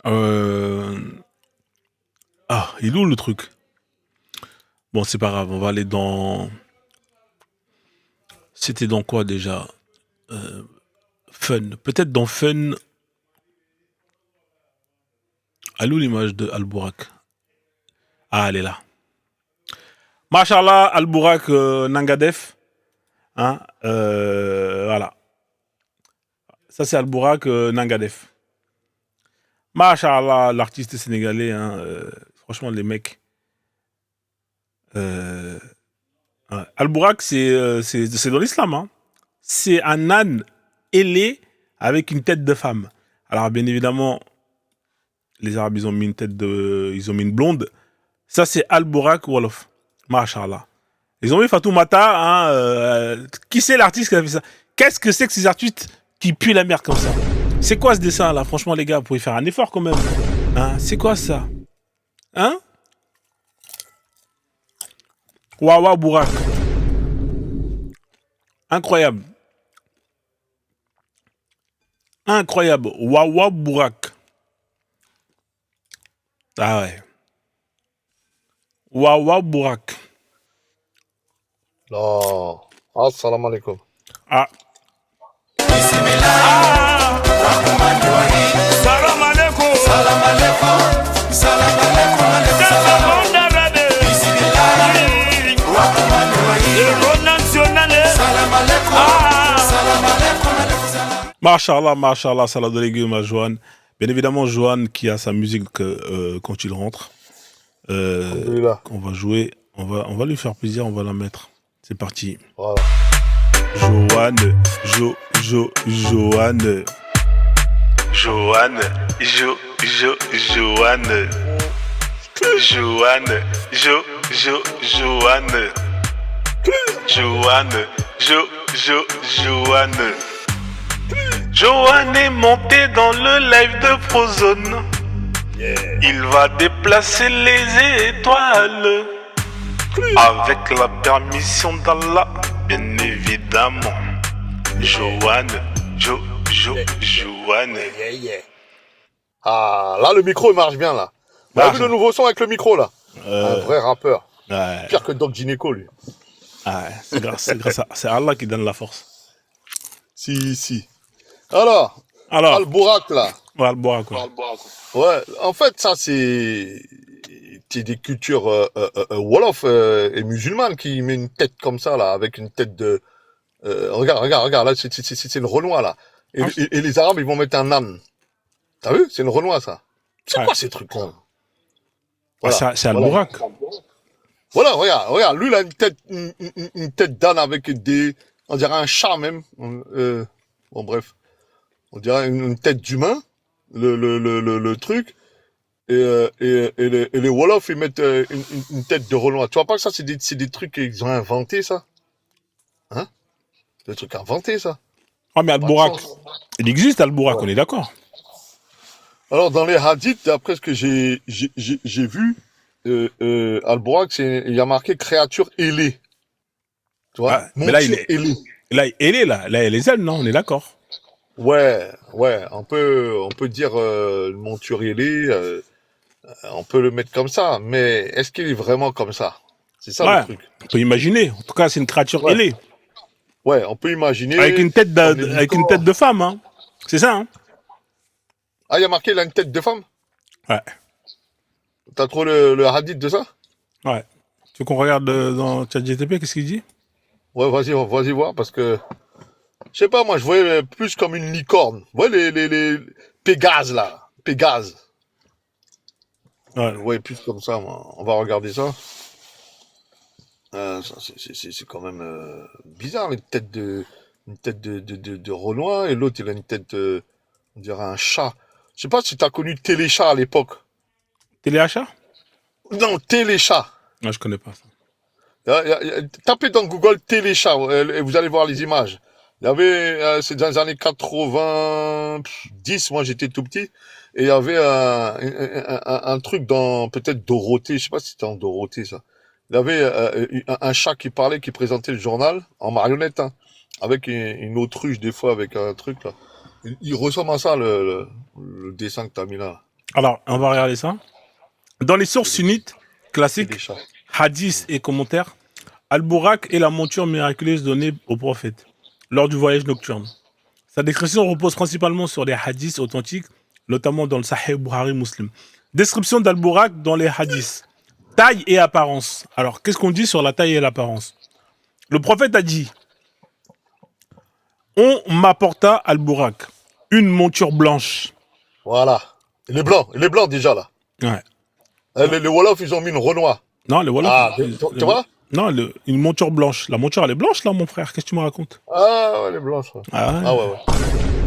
Ah, il est où le truc? Bon, c'est pas grave, on va aller dans... C'était dans quoi déjà? Fun. Peut-être dans Fun. Elle est où l'image de Al-Bourak? Ah, elle est là. Mashallah, Al-Bourak Nangadef. Hein, voilà. Ça, c'est Al-Bourak Nangadef. Mashallah, l'artiste sénégalais. Hein, franchement, les mecs. Ouais. Al-Bourak, c'est dans l'islam. Hein. C'est un âne ailé avec une tête de femme. Alors, bien évidemment, les Arabes, ils ont mis une blonde. Ça, c'est Al-Bourak Wolof. Mashallah. Ils ont mis Fatoumata. Hein, qui c'est l'artiste qui a fait ça? Qu'est-ce que c'est que ces artistes qui puent la merde comme ça? C'est quoi ce dessin là? Franchement, les gars, vous pouvez faire un effort quand même. Hein, c'est quoi ça? Hein? Wawa Bourak. Incroyable. Incroyable. Wawa Bourak. Ah ouais. Wawa Bourak. Non. Assalamu alaikum. Ah. Salam alaikum. Salam alaikum. Salam alaikum. Mashallah, mashallah, salam alaikum à Johan. Bien évidemment, Johan qui a sa musique quand il rentre. On va jouer, on va lui faire plaisir, on va la mettre. C'est parti. Voilà. Joanne, Joanne. Joanne, Joanne. Joanne, Joanne. Joanne, Joanne. Joanne est monté dans le live de Frozone. Il va déplacer les étoiles. Avec la permission d'Allah, bien évidemment. Joanne, Joanne. Ah, là, le micro, il marche bien, là. Vous avez vu le nouveau son avec le micro, là? Un vrai rappeur. Ouais, Pire que Doc Gineco, lui. ouais, c'est grâce à c'est Allah qui donne la force. Si. Alors, Alors, Al-Bourak, là. on va le boire quoi. Ouais, en fait, ça, c'est des cultures Wolof et musulmanes qui met une tête comme ça, là, avec une tête de... regarde, là, c'est le Renoir, là. Et les Arabes, ils vont mettre un âne. T'as vu? C'est le Renoir, ça. C'est Ouais. quoi ces trucs-là? Ouais, c'est Al-Bourak. Voilà, regarde. Lui, il a une tête d'âne avec on dirait un chat même. Bon, bref. On dirait une tête d'humain, le truc. Et les Wolofs, ils mettent une tête de Renoir. Tu vois pas que ça, c'est des trucs qu'ils ont inventés, ça? Hein? Des trucs inventés, ça. Ah, mais Pas de Al-Bourak, sens. il existe Al-Bourak, on est d'accord. Alors, dans les hadiths, d'après ce que j'ai vu, Al-Bourak, il y a marqué créature ailée. Tu vois? Ah, mais là, il Monture est, ailée. là, il est là. Là, il y a les ailes, non? On est d'accord. Ouais, on peut dire le monture ailée, on peut le mettre comme ça, mais est-ce qu'il est vraiment comme ça? C'est ça Ouais, le truc. on peut imaginer. En tout cas, c'est une créature Ouais. ailée. Ouais, on peut imaginer. Avec une tête comme des avec une licornes. tête de femme, hein. C'est ça, hein. Ah, il y a marqué, il a une tête de femme? Ouais. T'as trouvé le hadith de ça? Ouais. Tu veux qu'on regarde dans ChatGPT, qu'est-ce qu'il dit? Ouais, vas-y voir, parce que, je sais pas, moi, je voyais plus comme une licorne. Vous voyez les Pégase, là. Pégase. Ouais. Je voyais plus comme ça, moi. On va regarder ça. Ça, c'est quand même bizarre, une tête de Renoir, et l'autre, il a une tête, on dirait un chat. Je sais pas si t'as connu Téléchat à l'époque. Téléachat? Non, Téléchat. Non, je connais pas ça. Tapez dans Google Téléchat et vous allez voir les images. Il y avait, c'est dans les années 90, moi j'étais tout petit, et il y avait un truc dans peut-être Dorothée, je sais pas si c'était en Dorothée ça. Il y avait un chat qui parlait, qui présentait le journal en marionnette, hein, avec une autruche des fois, avec un truc là. Il ressemble à ça le dessin que t'as mis là. Alors, on va regarder ça. Dans les sources sunnites classiques, Téléchat. hadiths et commentaires, Al-Bourak est la monture miraculeuse donnée au prophète lors du voyage nocturne. Sa description repose principalement sur les hadiths authentiques, notamment dans le Sahih Bukhari Muslim. Description d'Al-Bourak dans les hadiths. Taille et apparence. Alors, qu'est-ce qu'on dit sur la taille et l'apparence? Le prophète a dit: on m'apporta Al-Bourak, une monture blanche. Voilà. Il est blanc déjà là. Ouais. Les Wolofs, ils ont mis une Renoir. Non, le voilà. Ah, tu vois? Non, une monture blanche. La monture, elle est blanche, là, mon frère. Qu'est-ce que tu me racontes? Ah ouais, les blanches. Ouais. Ah ouais. Ah ouais.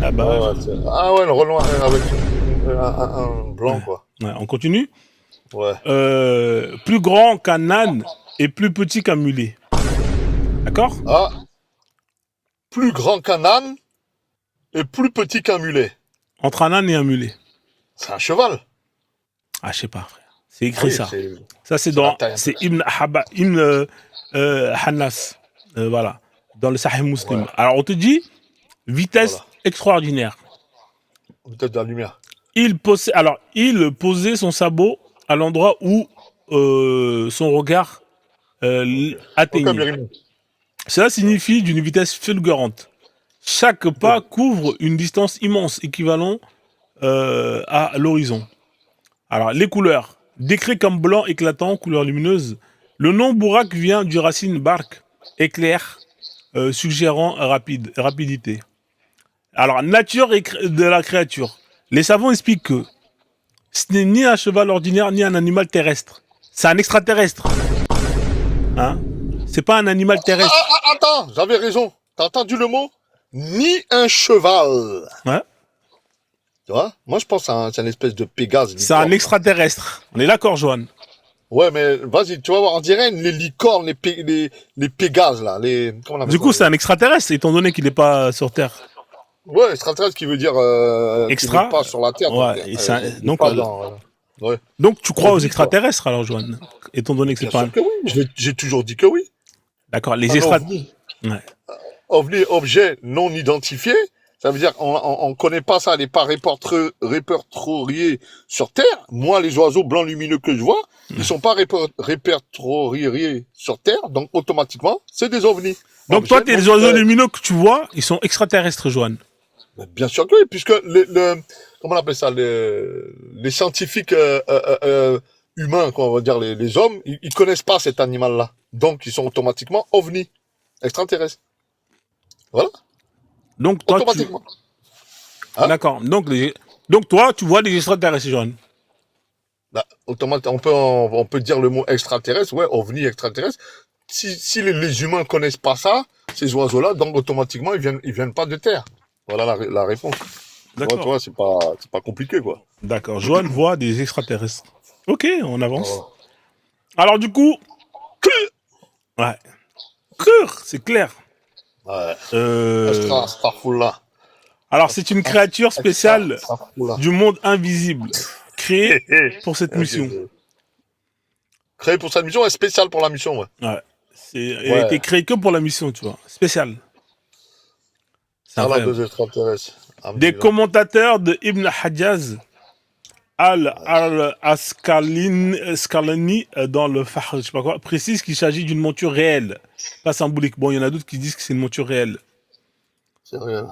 Ah bah ouais. Le Renoir avec un blanc, Ouais. quoi. Ouais, on continue. Ouais. Plus grand qu'un âne et plus petit qu'un mulet. D'accord? Ah, plus grand qu'un âne et plus petit qu'un mulet. Entre un âne et un mulet. C'est un cheval. Ah, je sais pas, frère. C'est écrit Oui, ça. c'est- Ça, c'est la dans. taille. C'est Ibn Hannas. Voilà. Dans le Sahih Muslim. Ouais. Alors, on te dit vitesse Voilà. extraordinaire. Peut-être de la lumière. Il posait son sabot à l'endroit où son regard atteignait. Aucun Myriam. Cela signifie d'une vitesse fulgurante. Chaque pas couvre une distance immense, équivalent à l'horizon. Alors, les couleurs. Décrit comme blanc éclatant, couleur lumineuse. Le nom Bourak vient du racine bark, éclair, suggérant rapidité. Alors, nature de la créature. Les savants expliquent que ce n'est ni un cheval ordinaire, ni un animal terrestre. C'est un extraterrestre. Hein? C'est pas un animal terrestre. Attends, j'avais raison. T'as entendu le mot? Ni un cheval. Ouais. Tu vois? Moi, je pense que c'est une espèce de Pégase. C'est un extraterrestre. On est d'accord, Johan? Ouais, mais vas-y, tu vas voir, on dirait les licornes, les Pégases, là. Comment on appelle Du ça, coup, c'est un extraterrestre, étant donné qu'il n'est pas sur Terre. Ouais, extraterrestre qui veut dire qu'il Extra. n'est pas sur la Terre. Ouais, et c'est il est donc, pas dans, ouais. donc, tu crois aux On dit, quoi. extraterrestres, alors, Johan? Étant donné que c'est Bien pas sûr que oui. J'ai toujours dit que oui. D'accord, les Ah non, extraterrestres. Ouais. OVNI, objet non identifié, ça veut dire qu'on ne connaît pas ça, elle n'est pas répertoriée sur Terre. Moi, les oiseaux blancs lumineux que je vois, ils sont pas répertoriés sur Terre, donc automatiquement, c'est des ovnis. Donc, toi, les oiseaux lumineux que tu vois, ils sont extraterrestres, Johan. Bien sûr que oui, puisque comment on appelle ça, les scientifiques humains, quoi, on va dire les hommes, ils connaissent pas cet animal-là, donc ils sont automatiquement ovnis, extraterrestres. Voilà. Donc, toi, automatiquement. Hein? D'accord. Donc, toi, tu vois des extraterrestres, Johan. Bah, on peut dire le mot extraterrestre, ouais, ovni extraterrestre. Si les humains connaissent pas ça, ces oiseaux-là, donc automatiquement ils viennent pas de terre. Voilà la réponse. D'accord. Tu vois, c'est pas compliqué, quoi. D'accord. Johan voit des extraterrestres. Ok, on avance. Oh. Alors, du coup, ouais. Cœur, c'est clair. Ouais. Astaghfirullah. Alors, c'est une créature spéciale Astaghfirullah. du monde invisible, créée pour cette mission. Créé pour cette mission et spéciale pour la mission, ouais. Ouais. Elle a été créée que pour la mission, tu vois. Spéciale. C'est Alors, incroyable. deux extraterrestres. Des commentateurs de Ibn Hajjaz al-Asqalani dans le Fahr, je sais pas quoi, précisent qu'il s'agit d'une monture réelle, pas symbolique. Bon, il y en a d'autres qui disent que c'est une monture réelle. C'est réel.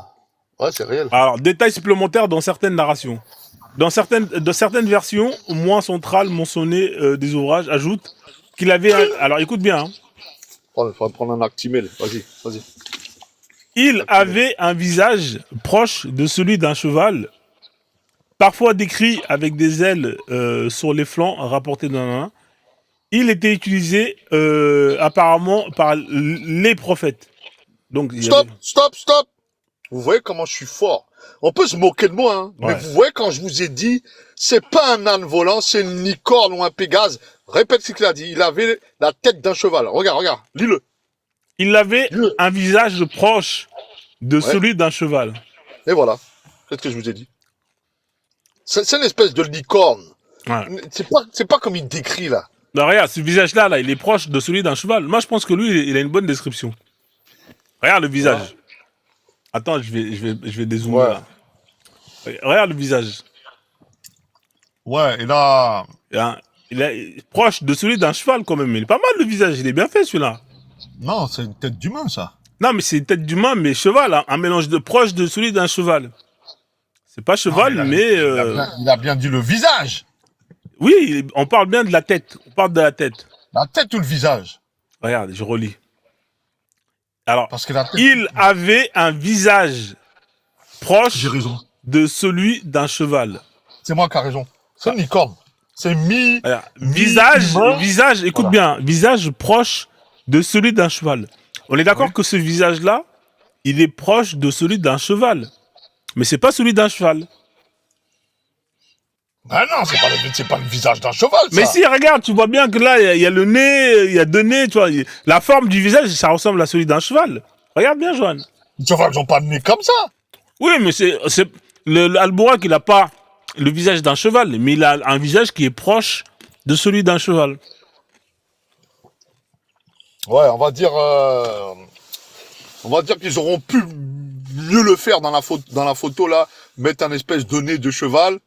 Ouais, c'est réel. Alors, détails supplémentaires dans certaines narrations. Dans certaines versions, moins centrales mentionnées des ouvrages, ajoutent qu'il avait un... Alors, écoute bien. Hein. Oh, il faut prendre un Actimel. Vas-y. Il avait un visage proche de celui d'un cheval, parfois décrit avec des ailes sur les flancs rapportés d'un nain. Il était utilisé apparemment par les prophètes. Donc, Stop. Vous voyez comment je suis fort. On peut se moquer de moi, hein, ouais. mais vous voyez quand je vous ai dit, c'est pas un âne volant, c'est une licorne ou un Pégase. Répète ce qu'il a dit. Il avait la tête d'un cheval. Regarde, lis-le. Il avait un visage proche de celui d'un cheval. Et voilà. C'est ce que je vous ai dit. C'est une espèce de licorne. Ouais. C'est pas comme il décrit, là. Ben, regarde, ce visage-là, il est proche de celui d'un cheval. Moi, je pense que lui, il a une bonne description. Regarde le visage. Ouais. Attends, je vais dézoomer là. Regarde le visage. Ouais, et là... Il est proche de celui d'un cheval quand même. Il est pas mal le visage, il est bien fait celui-là. Non, c'est une tête d'humain, ça. Non, mais c'est une tête d'humain, mais cheval, hein, un mélange de proche de celui d'un cheval. C'est pas cheval, non, mais... Il a bien dit le visage. Oui, on parle bien de la tête. On parle de la tête. La tête ou le visage? Regarde, je relis. Alors, parce que la tête... il avait un visage proche de celui d'un cheval. C'est moi qui ai raison. C'est une licorne. C'est visage, écoute bien, visage proche de celui d'un cheval. On est d'accord que ce visage-là, il est proche de celui d'un cheval. Mais c'est pas celui d'un cheval. Ben non, c'est pas le visage d'un cheval, ça. Mais si, regarde, tu vois bien que là, il y a le nez, il y a deux nez, tu vois. La forme du visage, ça ressemble à celui d'un cheval. Regarde bien, Johan. Les chevaux, ils n'ont pas de nez comme ça. Oui, mais Albourak, il n'a pas le visage d'un cheval, mais il a un visage qui est proche de celui d'un cheval. Ouais, on va dire qu'ils auront pu mieux le faire dans la photo là, mettre un espèce de nez de cheval,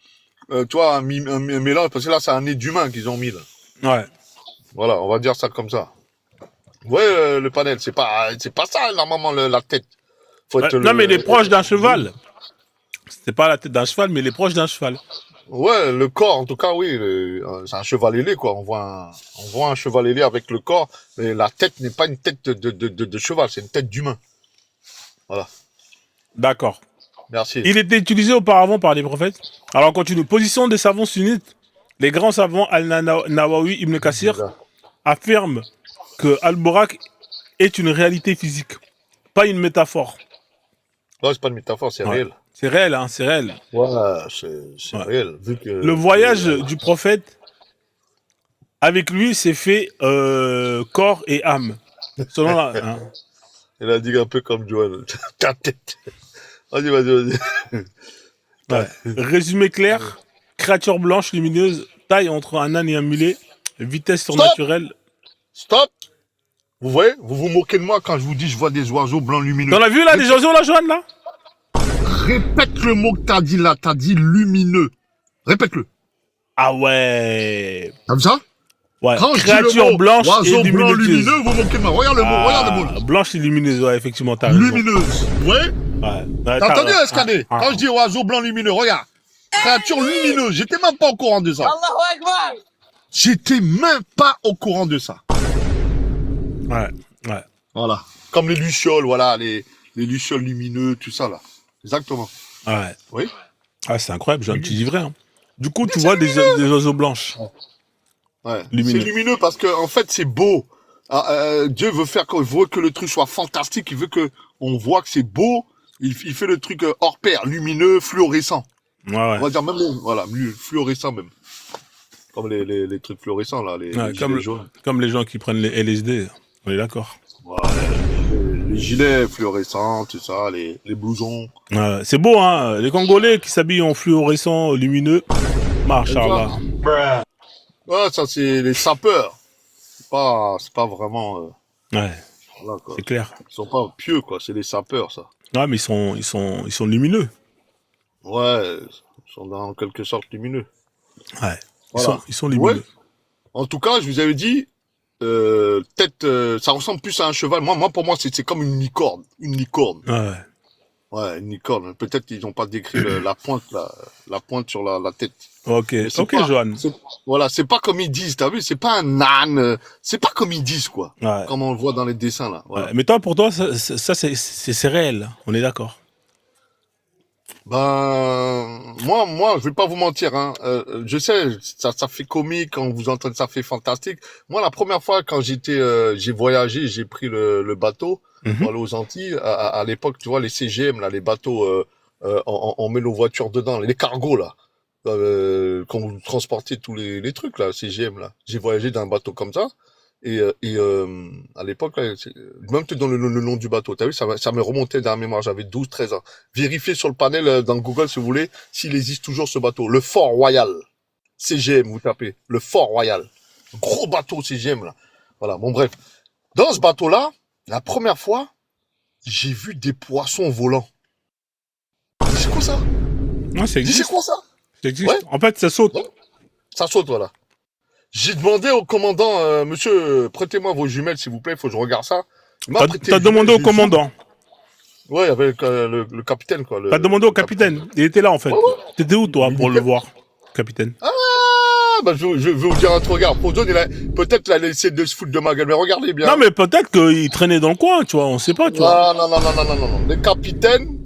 tu vois, un mélange, parce que là c'est un nez d'humain qu'ils ont mis là. Ouais. Voilà, on va dire ça comme ça. Ouais, le panel, c'est pas ça normalement la tête. Non, mais il est proche d'un cheval. C'est pas la tête d'un cheval, mais il est proche d'un cheval. Ouais, le corps, en tout cas, oui, c'est un cheval ailé, quoi. On voit un cheval ailé avec le corps, mais la tête n'est pas une tête de cheval, c'est une tête d'humain. Voilà. D'accord. Merci. Il était utilisé auparavant par les prophètes. Alors, on continue. Position des savants sunnites. Les grands savants Al-Nawawi, Ibn Kassir affirment que Al-Burak est une réalité physique. pas une métaphore. Non, c'est pas une métaphore, c'est Ouais. réel. C'est réel, hein, c'est réel. Ouais, c'est Ouais. réel. Vu que Le voyage du prophète, avec lui, c'est fait corps et âme. Selon la, hein. il a dit un peu comme Joël. Ta tête. Vas-y. Ouais. Résumé clair, créature blanche lumineuse, taille entre un âne et un mulet, vitesse surnaturelle. Stop. Vous voyez, vous vous moquez de moi quand je vous dis je vois des oiseaux blancs lumineux. T'en as vu là, des oiseaux là, Joanne, là? Répète le mot que t'as dit là, t'as dit lumineux. Répète-le. Ah ouais. Comme ça? Ouais. Quand je dis Créature le mot, blanche oiseau et blanc lumineuse. lumineux, vous moquez de moi. Regarde le mot, regarde le mot. là. Blanche et lumineuse, ouais, effectivement, t'as raison. Lumineuse. Vous voyez? Ouais. T'as entendu, Escadé? Quand je dis oiseau blanc lumineux, regarde. Créature lumineuse, j'étais même pas au courant de ça. J'étais même pas au courant de ça. Ouais, ouais. Voilà. Comme les lucioles, voilà, les lucioles lumineux, tout ça là. Exactement. Ouais. Oui. Ah, c'est incroyable, Joanne, tu dis vrai. Hein. Du coup, tu vois des oiseaux blanches. Ouais. Lumineux. C'est lumineux parce que en fait c'est beau. Dieu veut faire il veut que le truc soit fantastique, il veut que on voit que c'est beau. Il fait le truc hors pair, lumineux, fluorescent. Ouais, On ouais. va dire même voilà, fluorescent même. Comme les trucs fluorescents là, les Ouais, gilets jaunes. comme les gens qui prennent les LSD. On est d'accord. Ouais, les gilets fluorescents, tout ça, les blousons. Ouais, c'est beau, hein. Les Congolais qui s'habillent en fluorescent lumineux. Machallah. Ouais, ça c'est les sapeurs. C'est pas vraiment Ouais, voilà, quoi. c'est clair. Ils sont pas pieux quoi, c'est les sapeurs ça. Ouais, mais ils sont lumineux. Ouais, ils sont en quelque sorte lumineux. Ouais. Voilà. Ils sont lumineux. Ouais. En tout cas, je vous avais dit, tête, ça ressemble plus à un cheval. Moi, pour moi, c'est comme une licorne. Une licorne. Ouais. Ouais, une licorne. Peut-être qu'ils n'ont pas décrit la pointe, la pointe sur la tête. Ok, Mais c'est ok, pas- Joanne. Voilà, c'est pas comme ils disent, t'as vu? C'est pas un âne. C'est pas comme ils disent, quoi. Ouais. Comme on le voit dans les dessins, là. Voilà. Ouais. Mais toi, pour toi, ça c'est réel. On est d'accord. Ben, moi, je vais pas vous mentir, hein. Je sais, ça fait comique quand vous entendez, ça fait fantastique. Moi, la première fois quand j'ai voyagé, j'ai pris le bateau Mhm. pour aller aux Antilles. À l'époque, tu vois, les CGM, là, les bateaux, on met nos voitures dedans, les cargos, là. Quand vous transportez tous les trucs, là, CGM, là. J'ai voyagé dans un bateau comme ça. Et à l'époque, là, même te donne le nom du bateau, t'as vu, ça me remontait dans la mémoire, j'avais 12, 13 ans. Vérifiez sur le panel dans Google, si vous voulez, s'il existe toujours ce bateau. Le Fort Royal. CGM, vous tapez. Le Fort Royal. Gros bateau CGM, là. Voilà, bon bref. Dans ce bateau-là, la première fois, j'ai vu des poissons volants. C'est quoi ça? Ouais, ça C'est existe. quoi ça? Ça existe. Ouais. En fait, ça saute. Ouais. Ça saute, voilà. J'ai demandé au commandant, monsieur, prêtez-moi vos jumelles, s'il vous plaît, il faut que je regarde ça. Il m'a prêté T'as les jumelles, demandé au j'ai commandant. zoomé. Ouais, avec le capitaine, quoi. T'as demandé au capitaine. Il était là, en fait. Ouais, ouais. T'étais où, toi, Il pour était- le voir, capitaine? Ah, bah, je vais vous dire un truc, regarde. Pozone, peut-être qu'il a essayé de se foutre de ma gueule, mais regardez bien. Non, mais peut-être qu'il traînait dans le coin, tu vois. On sait pas, tu vois. Non. Les capitaines,